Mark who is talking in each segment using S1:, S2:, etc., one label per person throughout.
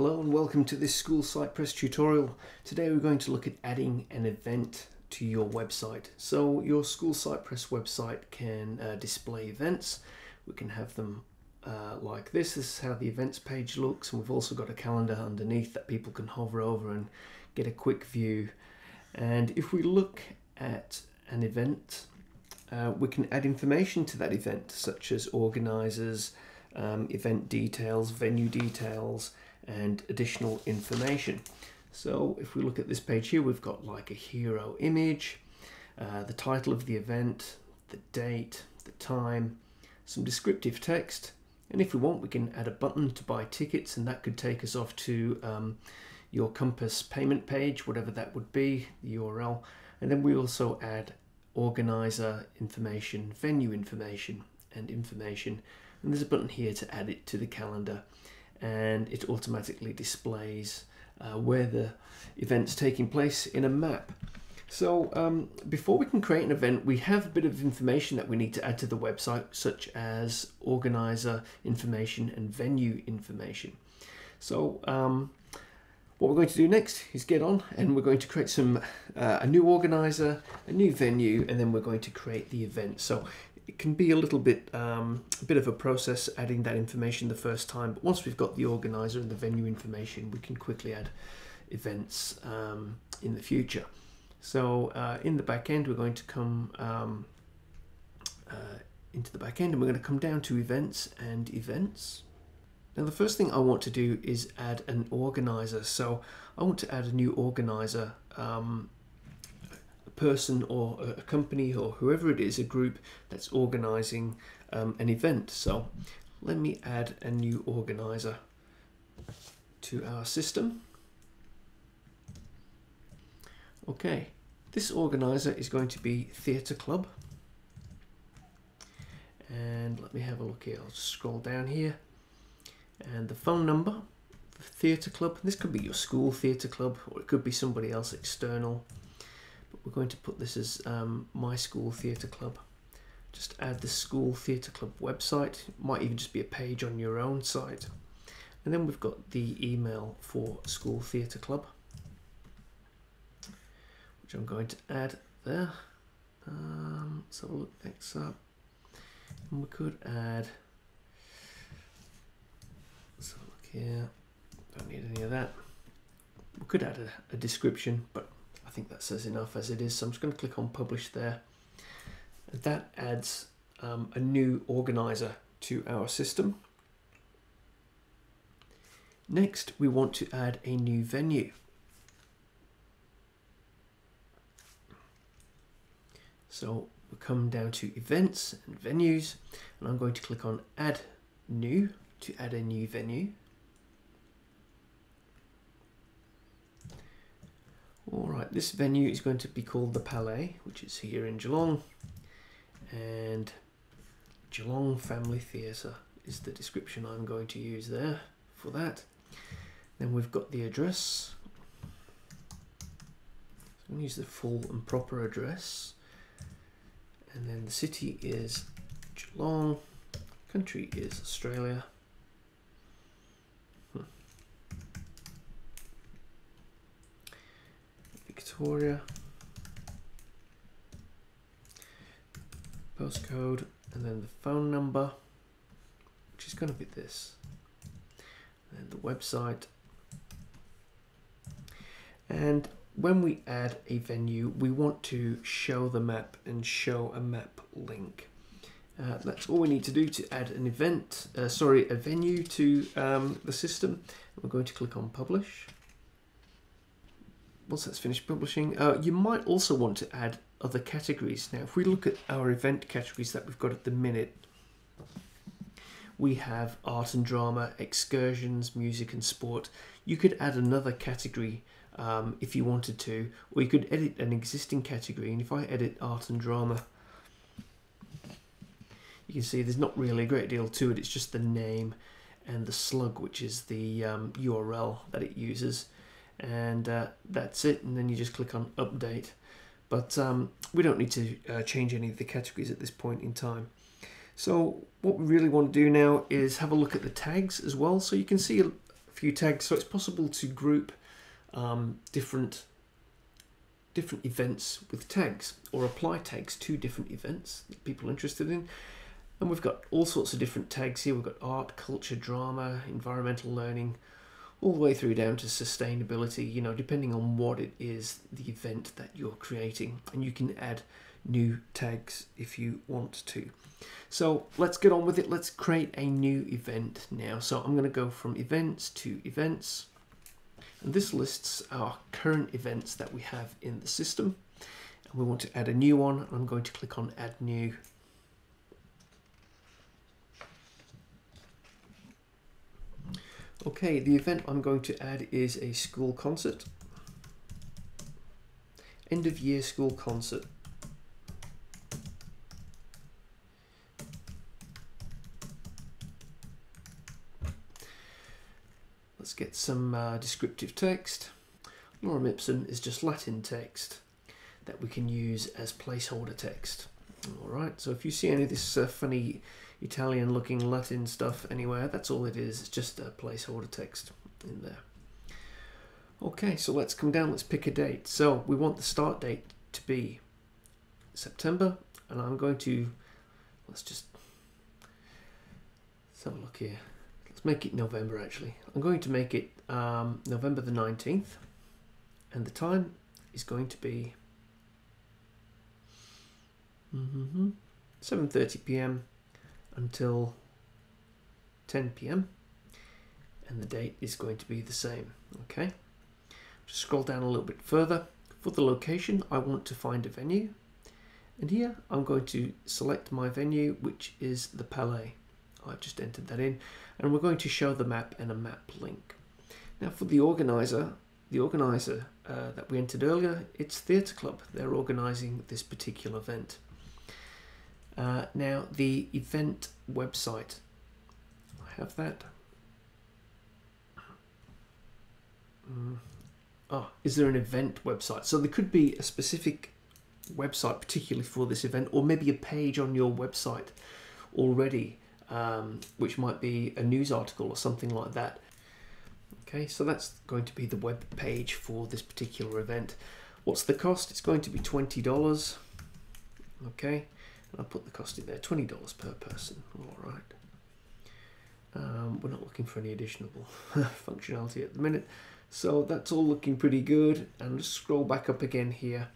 S1: Hello and welcome to this School Cypress tutorial. Today we're going to look at adding an event to your website. So your School Cypress website can display events. We can have them like this. This is how the events page looks, and we've also got a calendar underneath that people can hover over and get a quick view. And if we look at an event, we can add information to that event, such as organizers, event details, venue details, and additional information. So if we look at this page here, we've got like a hero image, the title of the event, the date, the time, some descriptive text, and if we want we can add a button to buy tickets, and that could take us off to your Compass payment page, whatever that would be, the URL. And then we also add organizer information, venue information, and there's a button here to add it to the calendar, and it automatically displays where the event's taking place in a map. So before we can create an event, we have a bit of information that we need to add to the website, such as organizer information and venue information. So what we're going to do next is get on, and we're going to create a new organizer, a new venue, and then we're going to create the event. So it can be a little bit of a process adding that information the first time, but once we've got the organizer and the venue information, we can quickly add events in the future. So in the back end, we're going to come into the back end, and we're going to come down to events and events. Now the first thing I want to do is add an organizer. So I want to add a new organizer, person or a company or whoever it is, a group that's organizing an event. So let me add a new organizer to our system. Okay, this organizer is going to be Theatre Club, and let me have a look here. I'll just scroll down here, and the phone number for Theatre Club, this could be your school theatre club, or it could be somebody else external. We're going to put this as My School Theatre Club. Just add the School Theatre Club website. It might even just be a page on your own site. And then we've got the email for School Theatre Club, which I'm going to add there. Let's have a look next up. And we could add, let's have a look here. Don't need any of that. We could add a description, but I think that says enough as it is, so I'm just going to click on publish there. And that adds a new organizer to our system. Next, we want to add a new venue. So we'll come down to events and venues, and I'm going to click on add new to add a new venue. Alright, this venue is going to be called the Palais, which is here in Geelong, and Geelong Family Theatre is the description I'm going to use there for that. Then we've got the address. So I'm going to use the full and proper address, and then the city is Geelong, country is Australia. Victoria, postcode, and then the phone number, which is going to be this, and the website. And when we add a venue, we want to show the map and show a map link. That's all we need to do to add an event, a venue to the system. We're going to click on publish. Once that's finished publishing, you might also want to add other categories. Now, if we look at our event categories that we've got at the minute, we have art and drama, excursions, music and sport. You could add another category if you wanted to, or you could edit an existing category. And if I edit art and drama, you can see there's not really a great deal to it. It's just the name and the slug, which is the URL that it uses. And that's it, and then you just click on update. But we don't need to change any of the categories at this point in time. So what we really want to do now is have a look at the tags as well. So you can see a few tags, so it's possible to group different events with tags, or apply tags to different events that people are interested in. And we've got all sorts of different tags here. We've got art, culture, drama, environmental learning, all the way through down to sustainability, you know, depending on what it is, the event that you're creating. And you can add new tags if you want to. So let's get on with it. Let's create a new event now. So I'm going to go from events to events. And this lists our current events that we have in the system. And we want to add a new one. I'm going to click on Add New. Okay, the event I'm going to add is a school concert. End of year school concert. Let's get some descriptive text. Lorem ipsum is just Latin text that we can use as placeholder text. All right, so if you see any of this funny Italian looking Latin stuff anywhere, that's all it is. It's just a placeholder text in there. Okay, so let's come down, let's pick a date. So we want the start date to be September, and I'm going to, let's have a look here. Let's make it November actually. I'm going to make it November the 19th, and the time is going to be 7:30 p.m. until 10 p.m. and the date is going to be the same. Okay, just scroll down a little bit further. For the location, I want to find a venue, and here I'm going to select my venue, which is the Palais. I've just entered that in, and we're going to show the map and a map link. Now for the organizer that we entered earlier, it's Theatre Club. They're organising this particular event. Now the event website, I have that. Is there an event website? So there could be a specific website particularly for this event, or maybe a page on your website already, which might be a news article or something like that. Okay, so that's going to be the web page for this particular event. What's the cost? It's going to be $20. Okay, and I'll put the cost in there, $20 per person. All right. We're not looking for any additional functionality at the minute, so that's all looking pretty good. And just scroll back up again here,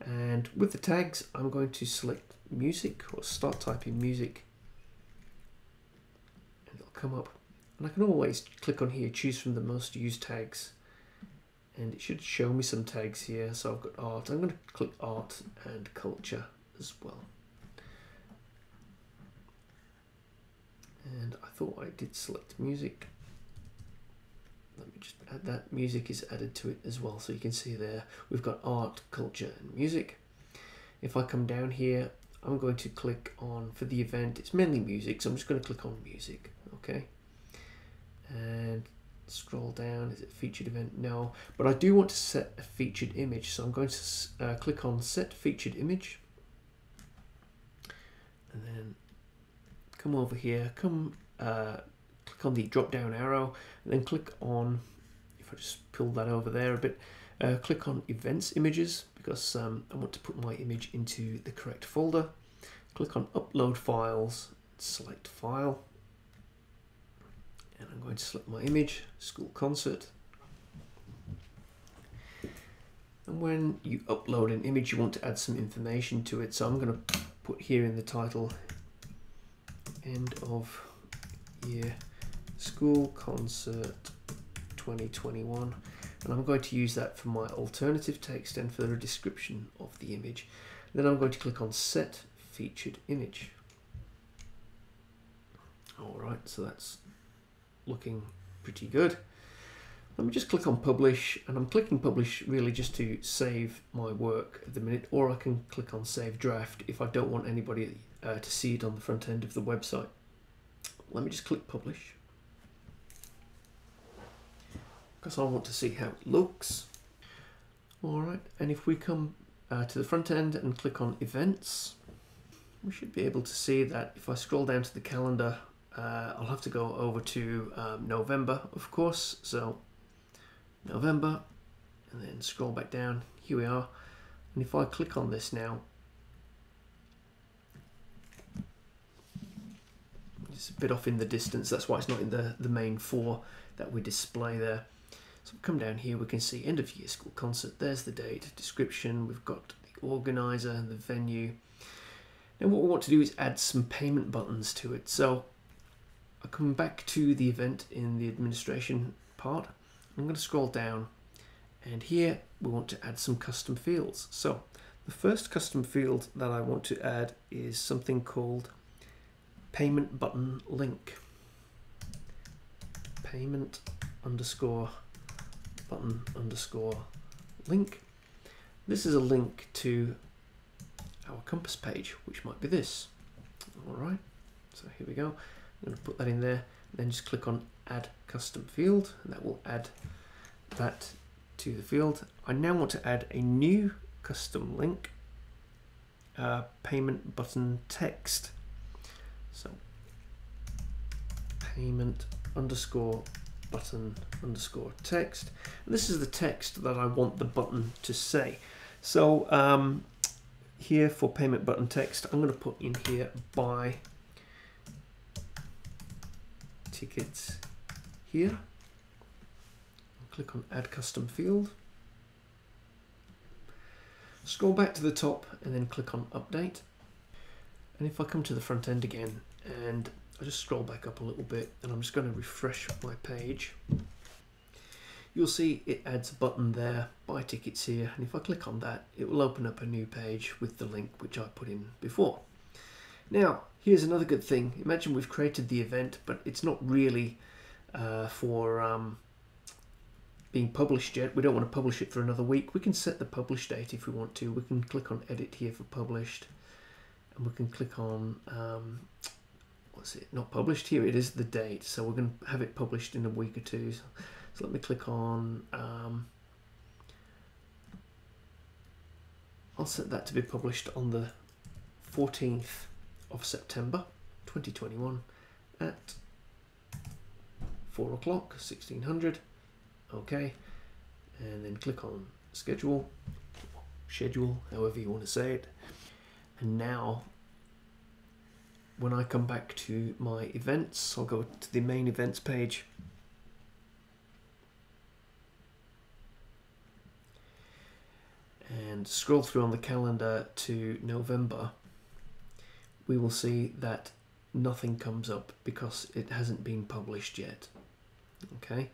S1: and with the tags I'm going to select music, or start typing music, and it'll come up, and I can always click on here, choose from the most used tags, and it should show me some tags here. So I've got art. I'm going to click art and culture as well. And I thought I did select music. Let me just add that. Music is added to it as well, so you can see there we've got art, culture and music. If I come down here, I'm going to click on, for the event it's mainly music, so I'm just going to click on music. Okay, and scroll down. Is it featured event? No, but I do want to set a featured image, so I'm going to click on set featured image, and then come over here, click on the drop down arrow, and then click on, if I just pull that over there a bit, click on events images, because I want to put my image into the correct folder. Click on upload files, select file, and I'm going to select my image, school concert. And when you upload an image, you want to add some information to it, so I'm going to put here in the title, end of year school concert 2021, and I'm going to use that for my alternative text and for the description of the image. Then I'm going to click on set featured image. Alright, so that's looking pretty good. Let me just click on publish, and I'm clicking publish really just to save my work at the minute, or I can click on save draft if I don't want anybody to see it on the front end of the website. Let me just click publish, because I want to see how it looks. Alright, and if we come to the front end and click on events, we should be able to see that if I scroll down to the calendar, I'll have to go over to November, of course. So November, and then scroll back down. Here we are. And if I click on this now, it's a bit off in the distance. That's why it's not in the main 4 that we display there. So we come down here, we can see end of year school concert. There's the date, description. We've got the organizer and the venue. Now what we want to do is add some payment buttons to it. So I come back to the event in the administration part. I'm going to scroll down, and here we want to add some custom fields. So the first custom field that I want to add is something called payment button link. Payment underscore button underscore link. This is a link to our Compass page, which might be this. All right, so here we go. I'm going to put that in there, and then just click on add custom field, and that will add that to the field. I now want to add a new custom link, payment button text. So payment underscore button underscore text. And this is the text that I want the button to say. So here for payment button text, I'm going to put in here buy tickets here. Click on add custom field. Scroll back to the top and then click on update. And if I come to the front end again and I just scroll back up a little bit, and I'm just going to refresh my page, you'll see it adds a button there, buy tickets here, and if I click on that, it will open up a new page with the link which I put in before. Now, here's another good thing. Imagine we've created the event, but it's not really for being published yet. We don't want to publish it for another week. We can set the publish date if we want to. We can click on edit here for published, and we can click on what's it, not published. Here it is, the date. So we're going to have it published in a week or two. So let me click on I'll set that to be published on the 14th of September 2021 at 4 o'clock 1600. Okay, and then click on schedule, however you want to say it. And now when I come back to my events, I'll go to the main events page, and scroll through on the calendar to November. We will see that nothing comes up because it hasn't been published yet. Okay,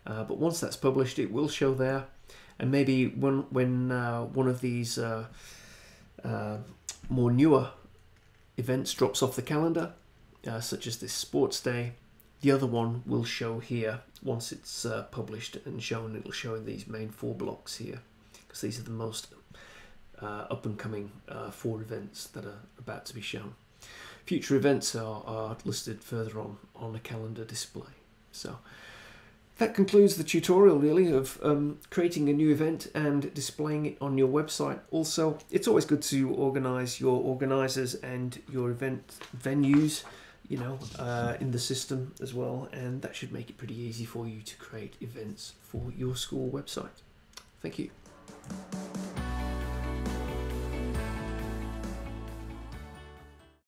S1: but once that's published, it will show there. And maybe when one of these more newer events drops off the calendar, such as this sports day, the other one will show here once it's published and shown. It'll show in these main 4 blocks here, because these are the most up and coming 4 events that are about to be shown. Future events are listed further on a calendar display. So that concludes the tutorial really of creating a new event and displaying it on your website. Also, it's always good to organize your organizers and your event venues, you know, in the system as well, and that should make it pretty easy for you to create events for your school website. Thank you.